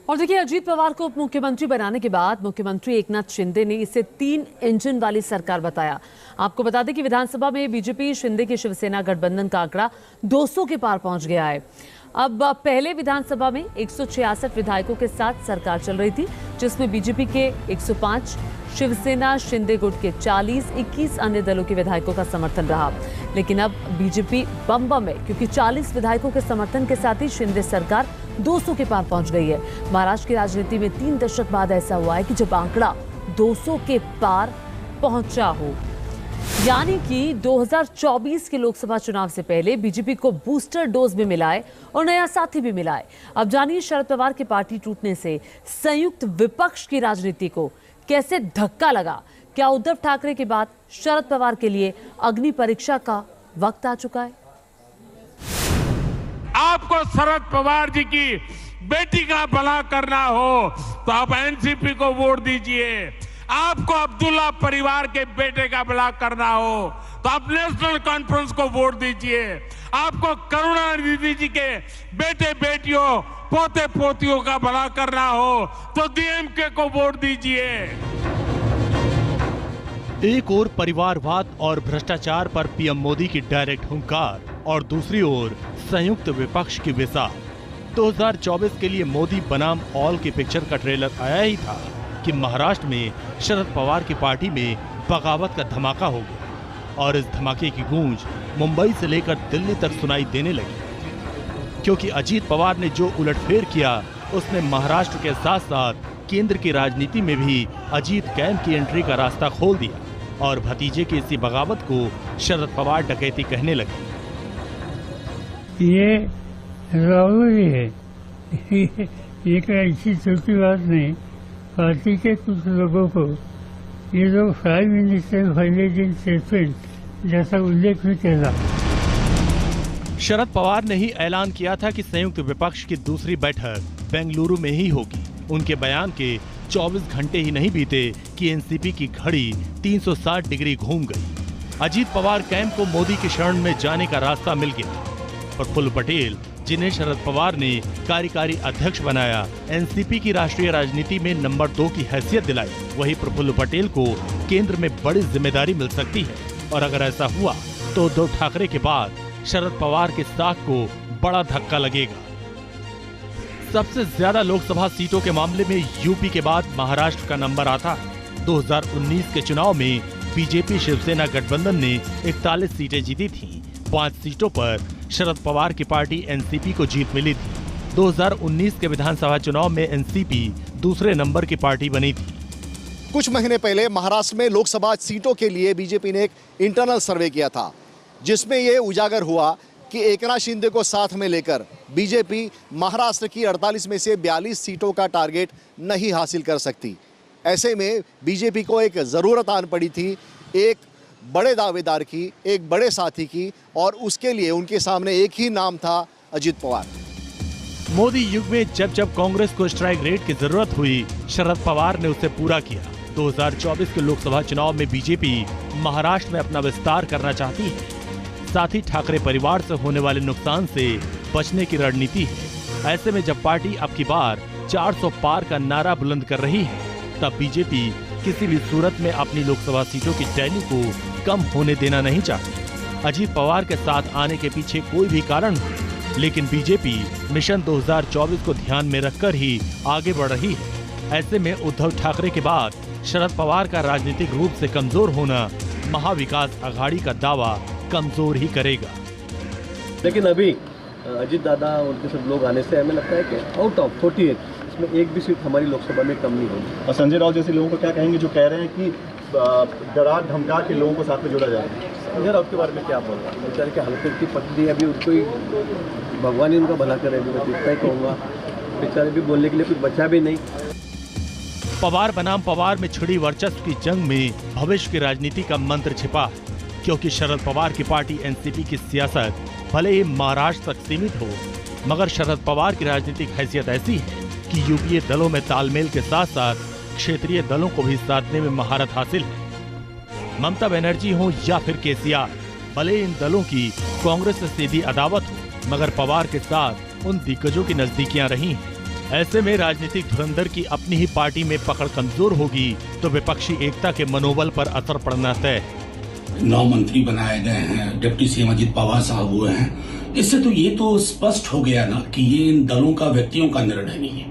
और देखिए, अजीत पवार को उप मुख्यमंत्री बनाने के बाद मुख्यमंत्री एकनाथ शिंदे ने इसे 3 इंजन वाली सरकार बताया। आपको बता दें कि विधानसभा में बीजेपी शिंदे की शिवसेना गठबंधन का आंकड़ा 200 के पार पहुंच गया है। अब पहले विधानसभा में 166 विधायकों के साथ सरकार चल रही थी, जिसमें बीजेपी के 105, शिवसेना शिंदे गुट के 40, 21 अन्य दलों के विधायकों का समर्थन रहा। लेकिन अब बीजेपी बम है, क्योंकि 40 विधायकों के समर्थन के साथ ही शिंदे सरकार 200 के पार पहुंच गई है। महाराष्ट्र की राजनीति में 3 दशक बाद ऐसा हुआ है कि जब आंकड़ा 200 के पार पहुंचा हो। यानी कि 2024 के लोकसभा चुनाव से पहले बीजेपी को बूस्टर डोज भी मिला है और नया साथी भी मिला है। अब जानिए शरद पवार की पार्टी टूटने से संयुक्त विपक्ष की राजनीति को कैसे धक्का लगा। क्या उद्धव ठाकरे के बाद शरद पवार के लिए अग्नि परीक्षा का वक्त आ चुका है? आपको शरद पवार जी की बेटी का भला करना हो तो आप एनसीपी को वोट दीजिए। आपको अब्दुल्ला परिवार के बेटे का भला करना हो तो आप नेशनल कॉन्फ्रेंस को वोट दीजिए। आपको करुणानिधि जी के बेटे बेटियों पोते पोतियों का भला करना हो तो डीएमके को वोट दीजिए। एक ओर परिवारवाद और भ्रष्टाचार पर पीएम मोदी की डायरेक्ट हुंकार और दूसरी ओर संयुक्त विपक्ष की विसार। 2024 के लिए मोदी बनाम ऑल की पिक्चर का ट्रेलर आया ही था कि महाराष्ट्र में शरद पवार की पार्टी में बगावत का धमाका हो गया और इस धमाके की गूंज मुंबई से लेकर दिल्ली तक सुनाई देने लगी, क्योंकि अजीत पवार ने जो उलटफेर किया उसने महाराष्ट्र के साथ साथ केंद्र की राजनीति में भी अजीत कैंप की एंट्री का रास्ता खोल दिया और भतीजे की इसी बगावत को शरद पवार डकैती कहने लगे। ये जरूरी है, ये कोई ऐसी छोटी बात नहीं। पार्टी के कुछ लोगों को ये जो प्राइम मिनिस्टर फाइनेंशियल स्टेटमेंट जैसा उल्लेख भी किया। शरद पवार ने ही ऐलान किया था कि संयुक्त विपक्ष की दूसरी बैठक बेंगलुरु में ही होगी। उनके बयान के 24 घंटे ही नहीं बीते कि एनसीपी की घड़ी 360 डिग्री घूम गई। अजीत पवार कैंप को मोदी की शरण में जाने का रास्ता मिल गया। प्रफुल्ल पटेल, जिन्हें शरद पवार ने कार्यकारी अध्यक्ष बनाया, एनसीपी की राष्ट्रीय राजनीति में नंबर 2 की हैसियत दिलाई। वही प्रफुल्ल पटेल को केंद्र में बड़ी जिम्मेदारी मिल सकती है और अगर ऐसा हुआ तो उद्धव ठाकरे के बाद शरद पवार के साख को बड़ा धक्का लगेगा। सबसे ज्यादा लोकसभा सीटों के मामले में यूपी के बाद महाराष्ट्र का नंबर आता है। 2019 के चुनाव में बीजेपी शिवसेना गठबंधन ने 41 सीटें जीती थीं। 5 सीटों पर शरद पवार की पार्टी एनसीपी को जीत मिली थी। 2019 के विधानसभा चुनाव में एनसीपी दूसरे नंबर की पार्टी बनी थी। कुछ महीने पहले महाराष्ट्र में लोकसभा सीटों के लिए बीजेपी ने एक इंटरनल सर्वे किया था, जिसमें यह उजागर हुआ कि एकनाथ शिंदे को साथ में लेकर बीजेपी महाराष्ट्र की 48 में से 42 सीटों का टारगेट नहीं हासिल कर सकती। ऐसे में बीजेपी को एक ज़रूरत आन पड़ी थी, एक बड़े दावेदार की, एक बड़े साथी की, और उसके लिए उनके सामने एक ही नाम था, अजीत पवार। मोदी युग में जब जब कांग्रेस को स्ट्राइक रेट की जरूरत हुई, शरद पवार ने उसे पूरा किया। 2024 के लोकसभा चुनाव में बीजेपी महाराष्ट्र में अपना विस्तार करना चाहती है, साथ ही ठाकरे परिवार से होने वाले नुकसान से बचने की रणनीति है। ऐसे में जब पार्टी अब की बार 400 पार का नारा बुलंद कर रही है, तब बीजेपी किसी भी सूरत में अपनी लोकसभा सीटों की टैली को कम होने देना नहीं चाहती। अजीत पवार के साथ आने के पीछे कोई भी कारण हो, लेकिन बीजेपी मिशन 2024 को ध्यान में रखकर ही आगे बढ़ रही है। ऐसे में उद्धव ठाकरे के बाद शरद पवार का राजनीतिक रूप से कमजोर होना महाविकास आघाड़ी का दावा कमजोर ही करेगा। लेकिन अभी अजीत दादा उनके सब लोग आने से हमें लगता है कि आउट ऑफ 48 इसमें एक भी सीट हमारी लोकसभा में कम नहीं होगी। और संजय राउत जैसे लोगों को क्या कहेंगे जो कह रहे हैं कि डरा धमका के लोगों को साथ में जोड़ा जाए? संजय राउत के बारे में क्या बोलूँ, बेचारे के हल्के की पत्नी अभी उनको ही भगवान ही उनका भला करे, मैं तो इतना ही कहूँगा। बेचारे भी बोलने के लिए कुछ बचा भी नहीं। पवार बनाम पवार में छिड़ी वर्चस्व की जंग में भविष्य की राजनीति का मंत्र छिपा है, क्योंकि शरद पवार की पार्टी एनसीपी की सियासत भले ही महाराष्ट्र तक सीमित हो, मगर शरद पवार की राजनीतिक हैसियत ऐसी है कि यूपीए दलों में तालमेल के साथ साथ क्षेत्रीय दलों को भी साधने में महारत हासिल है। ममता बनर्जी हो या फिर केसीआर, भले इन दलों की कांग्रेस से सीधी अदावत हो, मगर पवार के साथ उन दिग्गजों की नजदीकियां रही हैं। ऐसे में राजनीतिक धुरंधर की अपनी ही पार्टी में पकड़ कमजोर होगी तो विपक्षी एकता के मनोबल पर असर पड़ना तय। 9 मंत्री बनाए गए हैं, डिप्टी सीएम अजित पवार साहब हुए हैं। इससे तो ये तो स्पष्ट हो गया ना कि ये इन दलों का, व्यक्तियों का निर्णय नहीं है।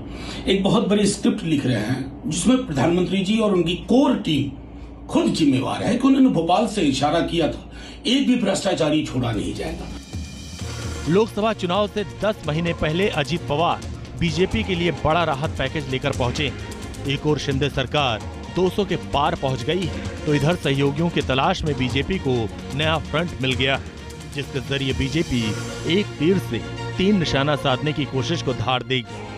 एक बहुत बड़ी स्क्रिप्ट लिख रहे हैं जिसमें प्रधानमंत्री जी और उनकी कोर टीम खुद जिम्मेवार है कि उन्होंने भोपाल से इशारा किया था, एक भी भ्रष्टाचारी छोड़ा नहीं जाएगा। लोकसभा चुनाव से 10 महीने पहले अजित पवार बीजेपी के लिए बड़ा राहत पैकेज लेकर पहुंचे। एक और शिंदे सरकार 200 के पार पहुंच गई है तो इधर सहयोगियों की तलाश में बीजेपी को नया फ्रंट मिल गया, जिसके जरिए बीजेपी एक तीर से 3 निशाना साधने की कोशिश को धार देगी।